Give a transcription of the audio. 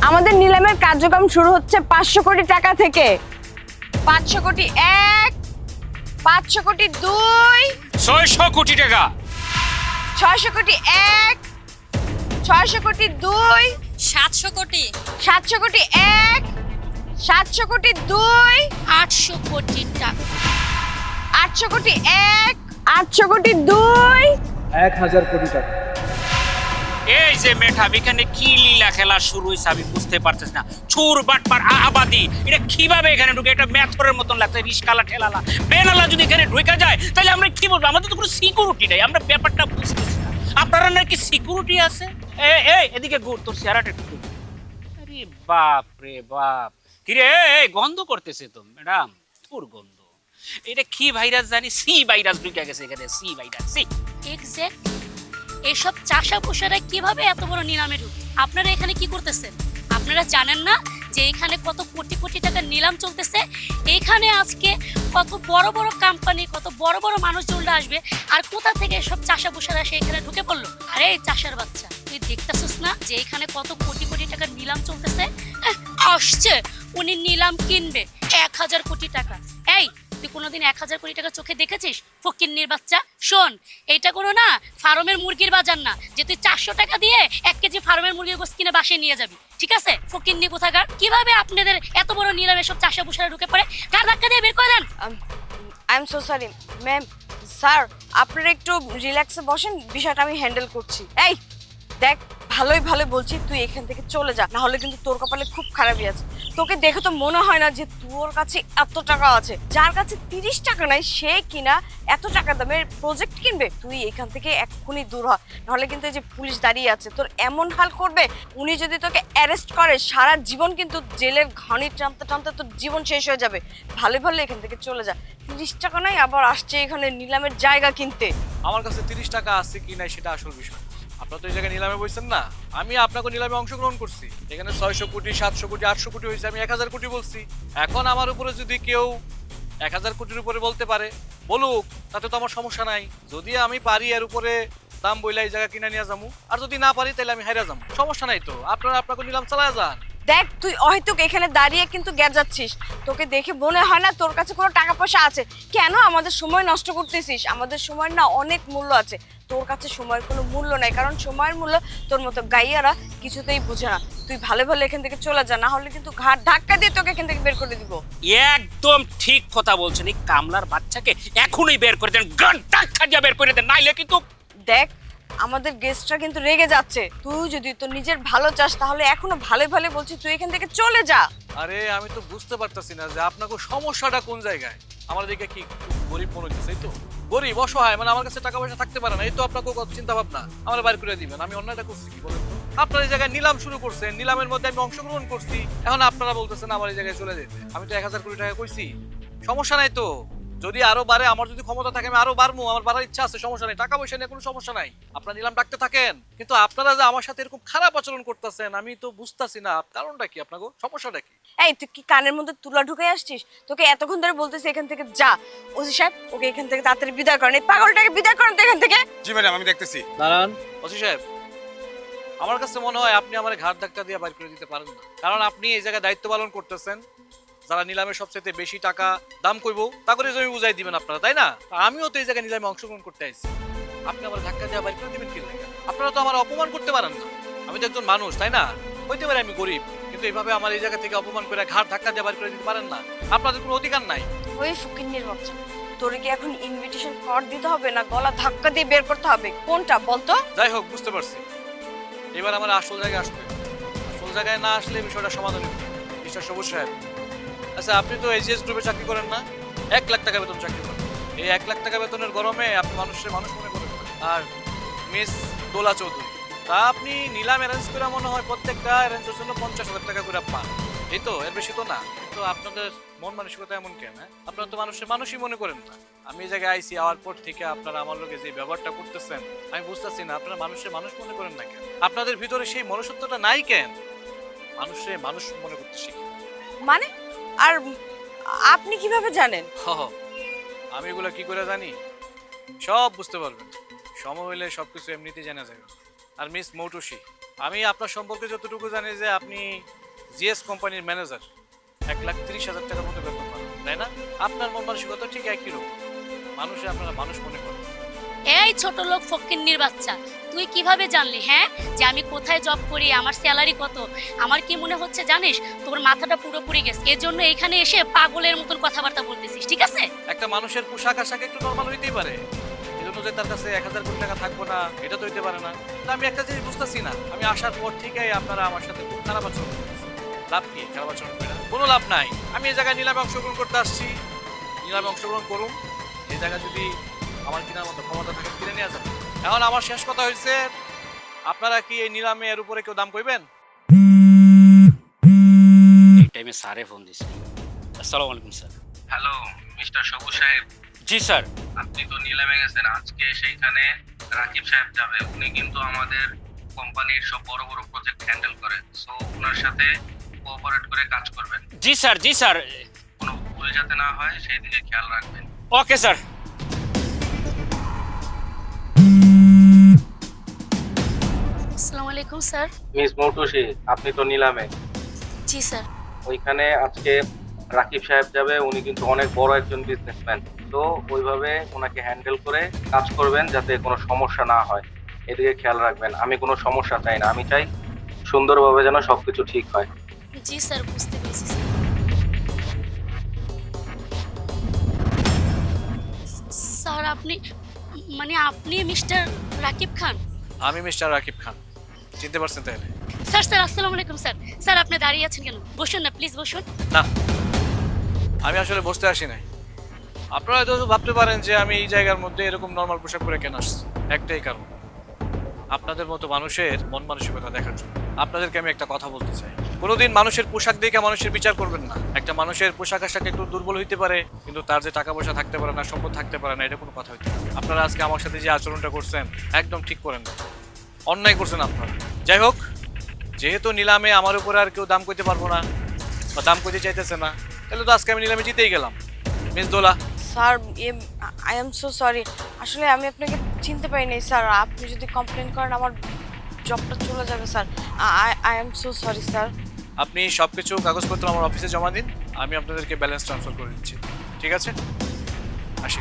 আমাদের নিলামের কার্যক্রম শুরু হচ্ছে 500 কোটি টাকা থেকে। 500 কোটি 1, 500 কোটি 2, 600 কোটি টাকা, 600 কোটি 1, 600 কোটি 2, 700 কোটি, 700 কোটি 1, 700 কোটি 2, 800 কোটি টাকা, 800 কোটি 1, 800 কোটি 2, 1000 কোটি টাকা। এই যে মেঠা এখানে কি লীলা খেলা শুরু হয়েছে আমি বুঝতে পারতেছি না। চোর বাটপার আবাদি এটা কিভাবে এখানে ঢুকে, এটা মেথরের মতন লাগছে। রিস্কালা ঠেলালা বেনালা যদি এখানে ঢুকে যায় তাহলে আমরা কি বলবো? আমাদের তো কোনো সিকিউরিটি নাই, আমরা ব্যাপারটা বুঝতেছি না। আপনারা নাকি সিকিউরিটি আছে? এই এদিকে ঘুর, তোর চেহারাটা একটু ঘুর। আরে বাপ রে বাপ, কিরে এই গন্ধ করতেছে তো ম্যাডাম, তোর গন্ধ। এটা কি ভাইরাস জানি, সি ভাইরাস ঢুকে গেছে এখানে, সি ভাইরাস। C exact. এসব চাষা পোষারা কিভাবে এত বড় নিলামে ঢুকে? আপনারা এখানে কি করতেছেন? আপনারা জানেন না যে এখানে কত কোটি কোটি টাকার নিলাম চলতেছে? এখানে আজকে কত বড় বড় কোম্পানি, কত বড় বড় মানুষজনরা আসবে, আর কোথা থেকে সব চাষা পোষারা সে এখানে ঢুকে পড়লো? আরে চাষার বাচ্চা, তুই দেখতেছিস না যে এখানে কত কোটি কোটি টাকার নিলাম চলতেছে? আসছে উনি নিলাম কিনবে 1000 কোটি টাকা। এই তুই কোনোদিন 1000 কোটি টাকা চোখে দেখেছিস? ফকিন্নির বাচ্চা, শোন, এইটা কোনো না ফার্মের মুরগির বাজার না যে তুই 400 টাকা দিয়ে 1 কেজি ফার্মের মুরগির গোশত কিনে বাসায় নিয়ে যাবি, ঠিক আছে? ফকিন্নি কোথাকার। কিভাবে আপনাদের এত বড় নিলামে সব চাষা বুসারা ঢুকে পড়ে? কার ধাক্কা দিয়ে বের করে দেন। I am so sorry ma'am. Sir আপনারা একটু রিল্যাক্সে বসেন, বিষয়টা আমি হ্যান্ডেল করছি। এই দেখ, ভালোই ভালো বলছি, তুই এখান থেকে চলে যা, না হলে কিন্তু তোর কপালে খুব খারাপই আছে। তোকে দেখে তো মনে হয় না যে তোর কাছে এত টাকা আছে। যার কাছে 30 টাকা নাই সে কিনা এত টাকা দামের প্রজেক্ট কিনবে। তুই এখান থেকে এক্ষুনি দূর হ, নাহলে কিন্তু এই যে পুলিশ দাঁড়িয়ে আছে তোর এমন হাল করবে। উনি যদি তোকে অ্যারেস্ট করে সারা জীবন কিন্তু জেলের ঘানি টানতে টানতে তোর জীবন শেষ হয়ে যাবে। ভালো ভালো এখান থেকে চলে যা। 30 টাকা নাই আবার আসছে এখানে নিলামের জায়গা কিনতে। আমার কাছে 30 টাকা আছে কি নাই সেটা আসল বিষয়। আপনারা তো এই জায়গায় নিলামে বলছেন না, আমি আপনাকে নিলামে অংশগ্রহণ করছি। এখানে 600 কোটি, 700 কোটি, 800 কোটি হয়েছে, আমি 1000 কোটি বলছি। এখন আমার উপরে যদি কেউ 1000 কোটির উপরে বলতে পারে বলুক, তাতে তো আমার সমস্যা নাই। যদি আমি পারি এর উপরে দাম বইলা এই জায়গা কিনে নিয়ে যাবো, আর যদি না পারি তাহলে আমি হাইরা যাবো, সমস্যা নাই তো। আপনারা আপনাকে নিলাম চালায় যান। দেখ তুই অহেতুক এখানে দাঁড়িয়ে কিন্তু গেজাচ্ছিস। তোকে দেখে মনে হয় না তোর কাছে কোনো টাকা পয়সা আছে। কেন আমাদের সময় নষ্ট করতেছিস? আমাদের সময়ের না অনেক মূল্য আছে, তোর কাছে সময়ের কোনো মূল্য নাই। কারণ সময়ের মূল্য তোর মতো গাইয়ারা কিছুতেই বুঝে না। তুই ভালো ভালো এখান থেকে চলে যা, না হলে কিন্তু ঘাট ধাক্কা দিয়ে তোকে এখান থেকে বের করে দিব। একদম ঠিক কথা বলছেন। এই কামলার বাচ্চাকে এখনই বের করে দেন, ঘন্টা খাটিয়া বের করে দেন, নাইলে কিন্তু। দেখ আমাদের গেস্টরা কিন্তু রেগে যাচ্ছে। তুই যদি তোর নিজের ভালো চাস তাহলে এখনো ভালো ভালো বলছি, তুই এখান থেকে চলে যা। আরে আমি তো বুঝতে পারতাছি না যে আপনাকে সমস্যাটা কোন জায়গায়। আমার দিকে কি গরিব মনে হচ্ছে? এই তো গরিব অসহায়, মানে আমার কাছে টাকা পয়সা থাকতে পারে না, এই তো আপনাকে কত চিন্তা ভাবনা আমার বাইর করে দিবেন। আমি অন্যটা করছি কি বলেন তো? আপনার এই জায়গায় নিলাম শুরু করছেন, নিলামের মধ্যে আমি অংশগ্রহণ করছি, এখন আপনারা বলতেছেন আমার এই জায়গায় চলে যেতে। আমি তো 1000 কোটি টাকা কইছি, সমস্যা নাই তো। যদি আরো বাড়ে, আমার যদি ক্ষমতা থাকে আমি আরো বাড়বো, আমার বাড়ার ইচ্ছা আছে, সমস্যা নেই। টাকা পয়সা নিয়ে কোনো সমস্যা নাই, আপনারা নিলাম ডাকতে থাকেন। কিন্তু আপনারা যে আমার সাথে এরকম খারাপ আচরণ করতেছেন আমি তো বুঝতাছি না কারণটা কি, আপনাকে সমস্যাটা কি? এই তুই কি কানের মধ্যে তুলা ঢুকে আসছিস? তোকে এতক্ষণ ধরে বলতেছি এখান থেকে যা। ওসি সাহেব ওকে এখান থেকে তাড়াতাড়ি বিদায় করেন, এই পাগলটাকে বিদায় করেন তো এখান থেকে। জি ম্যাডাম, আমি দেখতেছি। দাঁড়ান ওসি সাহেব, আমার কাছে মনে হয় আপনি আমার ঘাট ধাক্কা দিয়ে বাইর করে দিতে পারেন না। কারণ আপনি এই জায়গায় দায়িত্ব পালন করতেছেন, যারা নিলামে সবচেয়ে বেশি টাকা দাম কইব তা করে জমি বুঝাই দিবেন আপনারা, তাই না? আমিও তো এই জায়গায় নিলামে অংশগ্রহণ করতে আইছি, আপনি আমার ধাক্কা দিয়ে বাইর করে দিবেন কি লাগে? আপনারা তো আমার অপমান করতে পারেন না। আমি তো একজন মানুষ, তাই না? হইতে পারে আমি গরিব, কিন্তু এইভাবে আমার এই জায়গা থেকে অপমান করে ঘাট ধাক্কা দিয়ে বাইর করে দিতে পারেন না। আপনাদের কোনো অধিকার নাই। ওই ফকিন্নির বাচ্চা, তোরে কি এখন ইনভিটেশন কার্ড দিতে হবে না গলা ধাক্কা দিয়ে বের করতে হবে? কোনটা বলতো? যাই হোক, বুঝতে পারছি। এবার আমার আসল জায়গায় আসবে। আসল জায়গায় না আসলে বিষয়টা সমাধান হবে। মিস্টার সবুজ সাহেব, আচ্ছা আপনি তো এজিএস গ্রুপে চাকরি করেন না? 1 লাখ টাকা বেতন চাকরি করেন। এই 1 লাখ টাকা বেতনের গরমে আপনি মানুষের মানুষ মনে করেন। আর মিস দোলা চৌধুরী, তা আপনি নিলাম অ্যারেঞ্জ করে মনে হয় প্রত্যেকটা অ্যারেঞ্জের জন্য 50,000 টাকা করে পান, এই তো? এর বেশি তো না। কিন্তু আপনাদের মন মানসিকতা এমন কেন? আপনারা তো মানুষের মানুষই মনে করেন না। আমি এই জায়গায় আইসি আওয়ার পর থেকে আপনারা আমার লোকে যে ব্যবহারটা করতেছেন আমি বুঝতেছি না, আপনারা মানুষের মানুষ মনে করেন না কেন? আপনাদের ভিতরে সেই মনুষ্যত্বটা নাই কেন? মানুষের মানুষ মনে করতে শিখি মানে? আর আপনি কিভাবে জানেন? আমি এগুলো কি করে জানি? সব বুঝতে পারবেন, সময় হইলে সবকিছু এমনিতেই জানা যাবে। আর মিস মৌটুসি, আমি আপনার সম্পর্কে যতটুকু জানি যে আপনি জিএস কোম্পানির ম্যানেজার, 1,30,000 টাকার মতো বেতন পান, তাই না? আপনার মন মানসিকতা ঠিক একই রকম, মানুষে আপনারা মানুষ মনে করেন। এই ছোট লোক ফকিন্নির বাচ্চা, তুই কিভাবে জানলি হ্যাঁ যে আমি কোথায় জব করি, আমার স্যালারি কত? আমার কি মনে হচ্ছে জানিস, তোর মাথাটা পুরোপুরি গেছে, এর জন্য এখানে এসে পাগলের মতন কথাবার্তা বলতেছিস, ঠিক আছে? একটা মানুষের পোশাক আশাক একটু নর্মাল হইতেই পারে, এজন্য যে তার কাছে 1,000 কোটি টাকা থাকবো না এটা তো হইতে পারে না। কিন্তু আমি একটা জিনিস বুঝতেছি না, আমি আসার পর থেকেই আপনারা আমার সাথে খুব খারাপ আচরণ করতেছেন। লাভ কি খারাপ আচরণ করে? কোনো লাভ নাই। আমি এই জায়গায় নিলামে অংশগ্রহণ করতে আসছি, নিলামে অংশগ্রহণ করুন। এই জায়গায় যদি আমার কেনার মতো ক্ষমতা থাকে কিনে নিয়ে যাবে। এখন আমার শেষ কথা হয়েছে, আপনারা কি এই নিলামে এর উপরে কেউ দাম কইবেন? এই টাইমে স্যারে ফোন দিছে। আসসালামু আলাইকুম স্যার। হ্যালো মিস্টার সবুজ সাহেব, জি স্যার। আপনি তো নিলামে গেছেন, আজকে সেইখানে রাকিব সাহেব যাবে। উনি কিন্তু আমাদের কোম্পানির সব বড় বড় প্রজেক্ট হ্যান্ডেল করে, সো ওনার সাথে কোঅপারেট করে কাজ করবেন। জি স্যার, জি স্যার। কোনো ভুল যাতে না হয় সেই দিকে খেয়াল রাখবেন। Okay sir. আসসালামু আলাইকুম স্যার। মিস মৌটুসি, আপনি তো নিলামে, জি স্যার। ওইখানে আজকে রাকিব সাহেব যাবে। উনি কিন্তু অনেক বড় একজন বিজনেসম্যান, তো ওইভাবে ওনাকে হ্যান্ডেল করে কাজ করবেন যাতে কোনো সমস্যা না হয়, এদিকে খেয়াল রাখবেন। আমি কোনো সমস্যা চাই না, আমি চাই সুন্দরভাবে যেন সবকিছু ঠিক হয়। জি স্যার, বুঝতে পেরেছি স্যার। স্যার আপনি, মানে আপনি মিস্টার রাকিব খান? আমি মিস্টার রাকিব খান, চিনতে পারছেন তাহলে? স্যার স্যার আসসালামু আলাইকুম স্যার। স্যার আপনি দাঁড়িয়ে আছেন কেন? বসুন না প্লিজ, বসুন। না, আমি আসলে বসতে আসি নাই। আপনারা হয়তো ভাবতে পারেন যে আমি এই জায়গার মধ্যে এরকম নর্মাল পোশাক পরে কেন আসছি, একটাই কারণ, আপনাদের মতো মানুষের মন মানসিকতা দেখার জন্য। আপনাদেরকে আমি একটা কথা বলতে চাই, কোনোদিন মানুষের পোশাক দেখে মানুষের বিচার করবেন না। একটা মানুষের পোশাক আশাক একটু দুর্বল হইতে পারে, কিন্তু তার যে টাকা পয়সা থাকতে পারে না, সম্পদ থাকতে পারে না, এটা কোনো কথা হইতে পারে না। আপনারা আজকে আমার সাথে যে আচরণটা করছেন একদম ঠিক করেন না, অন্যায় করছেন আপনারা। যাই হোক, যেহেতু নিলামে আমার উপরে আর কেউ দাম কইতে পারবো না বা দাম কইতে চাইতেছে না, তাহলে তো আজকে আমি নিলামে জিতেই গেলাম। Miss Dola, sir I am so sorry, আসলে আমি আপনাকে চিনতে পারিনি স্যার। আপনি যদি কমপ্লেন করেন আমার জবটা চলে যাবে sir. I am so sorry sir. আপনি সবকিছু কাগজপত্র আমার অফিসে জমা দিন, আমি আপনাদেরকে ব্যালেন্স ট্রান্সফার করে দিচ্ছি, ঠিক আছে? আসি।